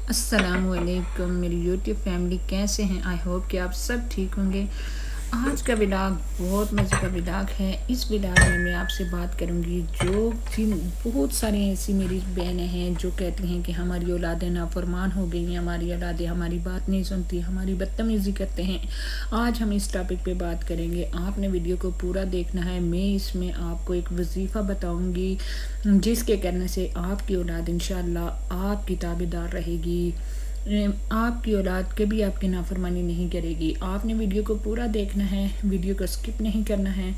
السلام علیکم میری یوٹیوب فیملی، کیسے ہیں؟ آئی ہوپ کہ آپ سب ٹھیک ہوں گے۔ آج کا ولاگ بہت مزے کا ولاگ ہے۔ اس ولاگ میں آپ سے بات کروں گی بہت ساری ایسی میری بہنیں ہیں جو کہتی ہیں کہ ہماری اولادیں نافرمان ہو گئی ہیں، ہماری اولادیں ہماری بات نہیں سنتی، ہماری بدتمیزی کرتے ہیں۔ آج ہم اس ٹاپک پہ بات کریں گے۔ آپ نے ویڈیو کو پورا دیکھنا ہے۔ میں اس میں آپ کو ایک وظیفہ بتاؤں گی جس کے کرنے سے آپ کی اولاد انشاءاللہ آپ کی تابعدار رہے گی، آپ کی اولاد کبھی آپ کی نافرمانی نہیں کرے گی۔ آپ نے ویڈیو کو پورا دیکھنا ہے، ویڈیو کو سکپ نہیں کرنا ہے،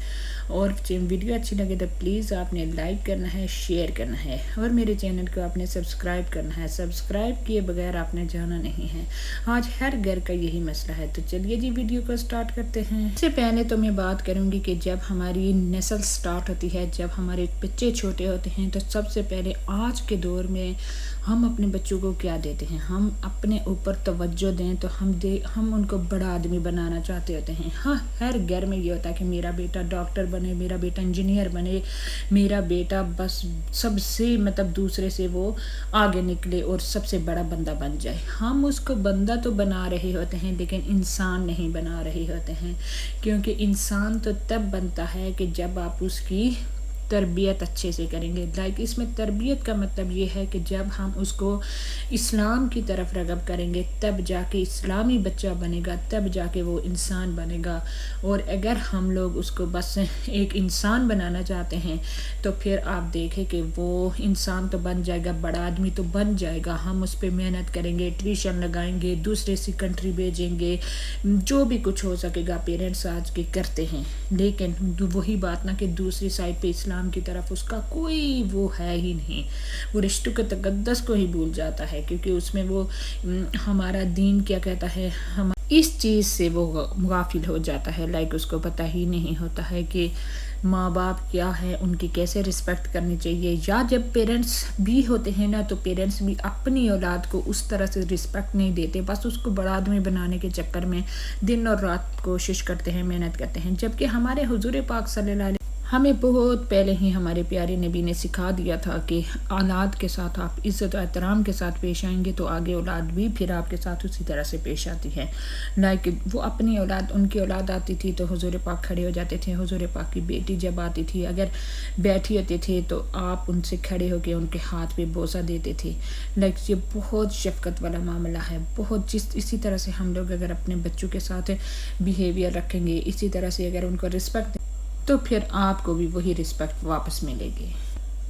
اور ویڈیو اچھی لگے تو پلیز آپ نے لائک کرنا ہے، شیئر کرنا ہے، اور میرے چینل کو آپ نے سبسکرائب کرنا ہے۔ سبسکرائب کیے بغیر آپ نے جانا نہیں ہے۔ آج ہر گھر کا یہی مسئلہ ہے۔ تو چلیے جی ویڈیو کو سٹارٹ کرتے ہیں۔ اس سے پہلے تو میں بات کروں گی کہ جب ہماری نسل سٹارٹ ہوتی ہے، جب ہمارے بچے چھوٹے ہوتے ہیں، تو سب سے پہلے آج کے دور میں ہم اپنے بچوں کو کیا دیتے ہیں؟ ہم اپنے اوپر توجہ دیں تو ہم ان کو بڑا آدمی بنانا چاہتے ہوتے ہیں۔ ہاں، ہر گھر میں یہ ہوتا ہے کہ میرا بیٹا ڈاکٹر بنے، میرا بیٹا انجینئر بنے، میرا بیٹا بس سب سے دوسرے سے وہ آگے نکلے اور سب سے بڑا بندہ بن جائے۔ ہم اس کو بندہ تو بنا رہے ہوتے ہیں لیکن انسان نہیں بنا رہے ہوتے ہیں، کیونکہ انسان تو تب بنتا ہے کہ جب آپ اس کی تربیت اچھے سے کریں گے۔ اس میں تربیت کا مطلب یہ ہے کہ جب ہم اس کو اسلام کی طرف رغب کریں گے تب جا کے اسلامی بچہ بنے گا، تب جا کے وہ انسان بنے گا۔ اور اگر ہم لوگ اس کو بس ایک انسان بنانا چاہتے ہیں تو پھر آپ دیکھیں کہ وہ انسان تو بن جائے گا، بڑا آدمی تو بن جائے گا، ہم اس پہ محنت کریں گے، ٹیوشن لگائیں گے، دوسرے سی کنٹری بھیجیں گے، جو بھی کچھ ہو سکے گا پیرنٹس آج کے کرتے ہیں۔ لیکن وہی بات نا کہ دوسری سائڈ پہ اسلام کی طرف اس کا کوئی وہ ہے ہی نہیں، وہ رشتوں کے تقدس کو ہی بھول جاتا ہے، کیونکہ اس میں وہ ہمارا دین کیا کہتا ہے، اس چیز سے وہ غافل ہو جاتا ہے۔ اس کو پتہ ہی نہیں ہوتا ہے کہ ماں باپ کیا ہے، ان کی کیسے رسپیکٹ کرنی چاہیے۔ یا جب پیرنٹس بھی ہوتے ہیں نا تو پیرنٹس بھی اپنی اولاد کو اس طرح سے رسپیکٹ نہیں دیتے، بس اس کو بڑا آدمی بنانے کے چکر میں دن اور رات کوشش کرتے ہیں، محنت کرتے ہیں۔ جبکہ ہمارے حضور پاک صلی اللہ علیہ ہمیں بہت پہلے ہی ہمارے پیارے نبی نے سکھا دیا تھا کہ اولاد کے ساتھ آپ عزت و احترام کے ساتھ پیش آئیں گے تو آگے اولاد بھی پھر آپ کے ساتھ اسی طرح سے پیش آتی ہے۔ وہ اپنی اولاد، ان کی اولاد آتی تھی تو حضور پاک کھڑے ہو جاتے تھے، حضور پاک کی بیٹی جب آتی تھی اگر بیٹھی ہوتی تھی تو آپ ان سے کھڑے ہو کے ان کے ہاتھ پہ بوسہ دیتے تھے۔ یہ بہت شفقت والا معاملہ ہے۔ اسی طرح سے ہم لوگ اگر اپنے بچوں کے ساتھ بیہیویئر رکھیں گے، اسی طرح سے اگر ان کو رسپیکٹ تو پھر آپ کو بھی وہی رسپیکٹ واپس ملے گی۔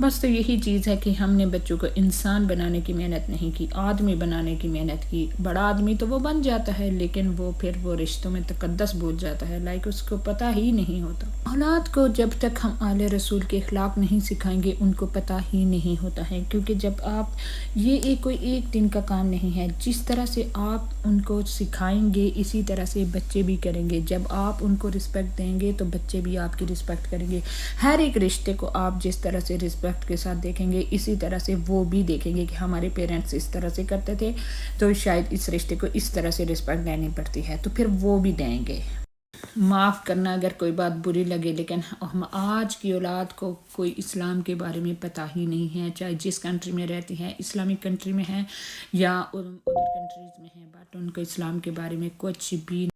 بس تو یہی چیز ہے کہ ہم نے بچوں کو انسان بنانے کی محنت نہیں کی، آدمی بنانے کی محنت کی۔ بڑا آدمی تو وہ بن جاتا ہے لیکن پھر وہ رشتوں میں تقدس بھول جاتا ہے، اس کو پتہ ہی نہیں ہوتا۔ اولاد کو جب تک ہم آل رسول کے اخلاق نہیں سکھائیں گے ان کو پتہ ہی نہیں ہوتا ہے، کیونکہ جب آپ یہ کوئی ایک دن کا کام نہیں ہے، جس طرح سے آپ ان کو سکھائیں گے اسی طرح سے بچے بھی کریں گے۔ جب آپ ان کو رسپیکٹ دیں گے تو بچے بھی آپ کی رسپیکٹ کریں گے۔ ہر ایک رشتے کو آپ جس طرح سے رسپیکٹ کے ساتھ دیکھیں گے اسی طرح سے وہ بھی دیکھیں گے کہ ہمارے پیرنٹس اس طرح سے کرتے تھے تو شاید اس رشتے کو اس طرح سے رسپیکٹ دینی پڑتی ہے، تو پھر وہ بھی دیں گے۔ معاف کرنا اگر کوئی بات بری لگے، لیکن ہم آج کی اولاد کو کوئی اسلام کے بارے میں پتہ ہی نہیں ہے، چاہے جس کنٹری میں رہتی ہیں، اسلامک کنٹری میں ہیں یا ادر کنٹریز میں ہیں، بٹ ان کو اسلام کے بارے میں کچھ بھی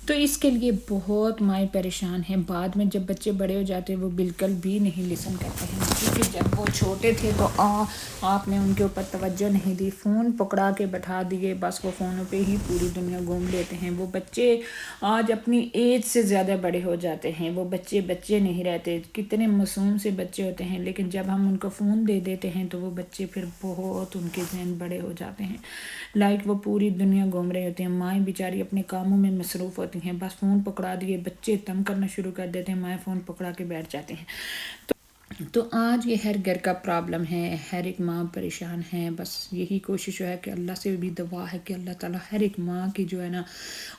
تو اس کے لیے بہت مائیں پریشان ہیں۔ بعد میں جب بچے بڑے ہو جاتے ہیں وہ بالکل بھی نہیں لسن کرتے ہیں، کیونکہ جب وہ چھوٹے تھے تو آپ نے ان کے اوپر توجہ نہیں دی، فون پکڑا کے بٹھا دیے، بس وہ فونوں پہ ہی پوری دنیا گھوم لیتے ہیں۔ وہ بچے آج اپنی ایج سے زیادہ بڑے ہو جاتے ہیں، وہ بچے نہیں رہتے، کتنے معصوم سے بچے ہوتے ہیں، لیکن جب ہم ان کو فون دے دیتے ہیں تو وہ بچے پھر بہت ان کے ذہن بڑے ہو جاتے ہیں، وہ پوری دنیا گھوم رہے ہوتے ہیں۔ مائیں بیچاری اپنے کاموں میں مصروف ہوتی ہیں، بس فون پکڑا دیے، بچے تنگ کرنا شروع کر دیتے ہیں، مائیں فون پکڑا کے بیٹھ جاتے ہیں۔ تو آج یہ ہر گھر کا پرابلم ہے، ہر ایک ماں پریشان ہے. بس یہی کوشش ہے کہ اللہ سے بھی دعا ہے کہ اللہ تعالیٰ ہر ایک ماں کی جو ہے نا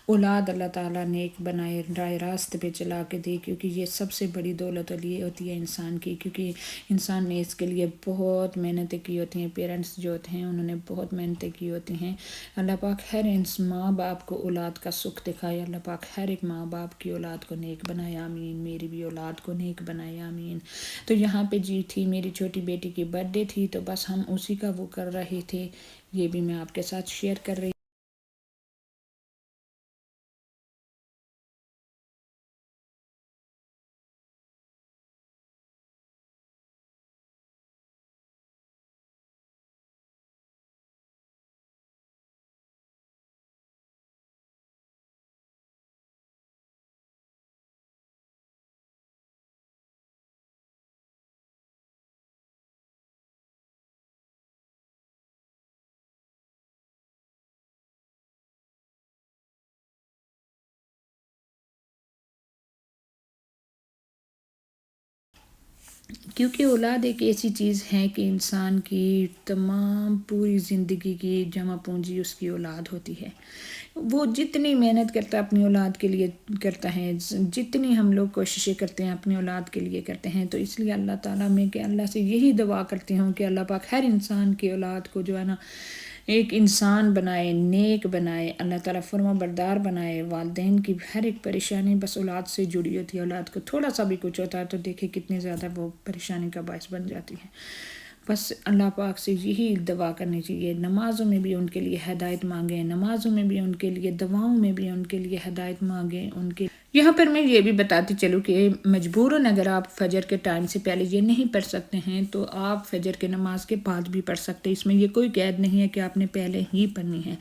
اولاد اللہ تعالیٰ نیک بنائے، رائے راستے پہ چلا کے دے، کیونکہ یہ سب سے بڑی دولت ہوتی ہے انسان کی، کیونکہ انسان نے اس کے لیے بہت محنتیں کی ہوتی ہیں. پیرنٹس جو ہوتے ہیں انہوں نے بہت محنتیں کی ہوتی ہیں. اللہ پاک ہر ماں باپ کو اولاد کا سکھ دکھائے. اللہ پاک ہر ایک ماں باپ کی اولاد کو نیک بنائے، آمین. میری بھی اولاد کو نیک بنائے، آمین. تو یہاں پہ جی تھی میری چھوٹی بیٹی کی برتھ ڈے تھی، تو بس ہم اسی کا وہ کر رہے تھے. یہ بھی میں آپ کے ساتھ شیئر کر رہی. کیونکہ اولاد ایک ایسی چیز ہے کہ انسان کی تمام پوری زندگی کی جمع پونجی اس کی اولاد ہوتی ہے. وہ جتنی محنت کرتا ہے اپنی اولاد کے لیے کرتا ہے، جتنی ہم لوگ کوششیں کرتے ہیں اپنی اولاد کے لیے کرتے ہیں. تو اس لیے اللہ تعالیٰ میں کہ اللہ سے یہی دعا کرتی ہوں کہ اللہ پاک ہر انسان کی اولاد کو جو ہے نا ایک انسان بنائے، نیک بنائے. اللہ تعالیٰ فرما بردار بنائے. والدین کی ہر ایک پریشانی بس اولاد سے جڑی ہوتی ہے. اولاد کو تھوڑا سا بھی کچھ ہوتا ہے تو دیکھیں کتنی زیادہ وہ پریشانی کا باعث بن جاتی ہے. بس اللہ پاک سے یہی دعا کرنی چاہیے. نمازوں میں بھی ان کے لیے ہدایت مانگیں، نمازوں میں بھی ان کے لیے، دعاؤں میں بھی ان کے لیے ہدایت مانگیں. ان کے یہاں پر میں یہ بھی بتاتی چلوں کہ مجبوراً اگر آپ فجر کے ٹائم سے پہلے یہ نہیں پڑھ سکتے ہیں تو آپ فجر کے نماز کے بعد بھی پڑھ سکتے ہیں. اس میں یہ کوئی قید نہیں ہے کہ آپ نے پہلے ہی پڑھنی ہے،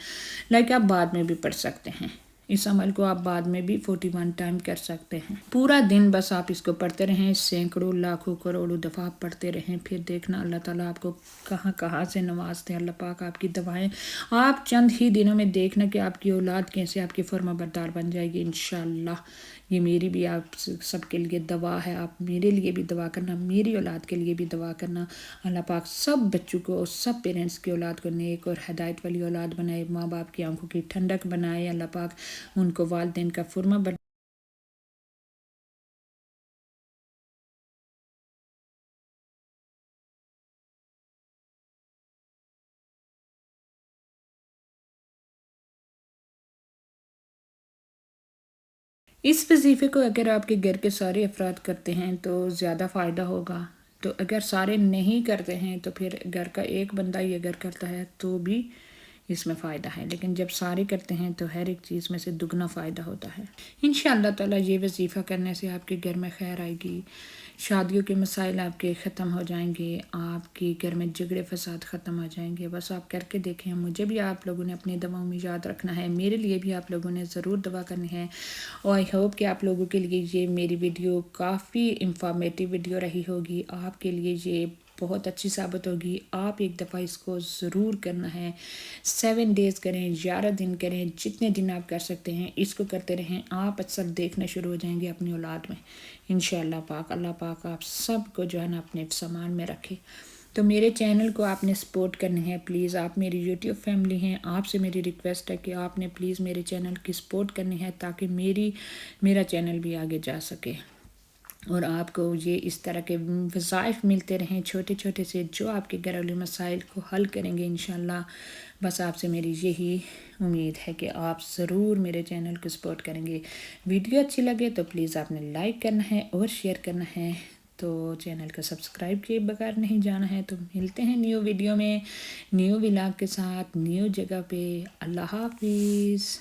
لیکن آپ بعد میں بھی پڑھ سکتے ہیں. اس عمل کو آپ بعد میں بھی 41 ٹائم کر سکتے ہیں. پورا دن بس آپ اس کو پڑھتے رہیں، سینکڑوں لاکھوں کروڑوں دفعہ آپ پڑھتے رہیں. پھر دیکھنا اللہ تعالیٰ آپ کو کہاں کہاں سے نوازتے ہیں. اللہ پاک آپ کی دعائیں آپ چند ہی دنوں میں دیکھنا کہ آپ کی اولاد کیسے آپ کی فرما بردار بن جائے گی انشاءاللہ. یہ میری بھی آپ سب کے لیے دعا ہے. آپ میرے لیے بھی دعا کرنا، میری اولاد کے لیے بھی دعا کرنا. اللہ پاک سب بچوں کو، سب پیرنٹس کی اولاد کو نیک اور ہدایت والی اولاد بنائے. ماں باپ کی آنکھوں کی ٹھنڈک بنائے. اللہ پاک ان کو والدین کا فرما بردار. اس وظیفے کو اگر آپ کے گھر کے سارے افراد کرتے ہیں تو زیادہ فائدہ ہوگا. تو اگر سارے نہیں کرتے ہیں تو پھر گھر کا ایک بندہ ہی اگر کرتا ہے تو بھی اس میں فائدہ ہے، لیکن جب سارے کرتے ہیں تو ہر ایک چیز میں سے دگنا فائدہ ہوتا ہے. انشاءاللہ تعالیٰ یہ وظیفہ کرنے سے آپ کے گھر میں خیر آئے گی. شادیوں کے مسائل آپ کے ختم ہو جائیں گے، آپ کے گھر میں جھگڑے فساد ختم ہو جائیں گے. بس آپ کر کے دیکھیں. مجھے بھی آپ لوگوں نے اپنی دعاؤں میں یاد رکھنا ہے، میرے لیے بھی آپ لوگوں نے ضرور دعا کرنی ہے. اور آئی ہوپ کہ آپ لوگوں کے لیے یہ میری ویڈیو کافی انفارمیٹیو ویڈیو رہی ہوگی. آپ کے لیے یہ بہت اچھی ثابت ہوگی. آپ ایک دفعہ اس کو ضرور کرنا ہے. 7 ڈیز کریں، 11 دن کریں، جتنے دن آپ کر سکتے ہیں اس کو کرتے رہیں. آپ اثر دیکھنا شروع ہو جائیں گے اپنی اولاد میں انشاءاللہ پاک. اللہ پاک آپ سب کو جو ہے نا اپنے سامان میں رکھے. تو میرے چینل کو آپ نے سپورٹ کرنی ہے پلیز. آپ میری یوٹیوب فیملی ہیں، آپ سے میری ریکویسٹ ہے کہ آپ نے پلیز میرے چینل کی سپورٹ کرنی ہے تاکہ میرا چینل بھی آگے جا سکے اور آپ کو یہ اس طرح کے وظائف ملتے رہیں چھوٹے چھوٹے سے جو آپ کے گھریلو مسائل کو حل کریں گے انشاءاللہ. بس آپ سے میری یہی امید ہے کہ آپ ضرور میرے چینل کو سپورٹ کریں گے. ویڈیو اچھی لگے تو پلیز آپ نے لائک کرنا ہے اور شیئر کرنا ہے. تو چینل کو سبسکرائب کیے بغیر نہیں جانا ہے. تو ملتے ہیں نیو ویڈیو میں، نیو ولاگ کے ساتھ، نیو جگہ پہ. اللہ حافظ.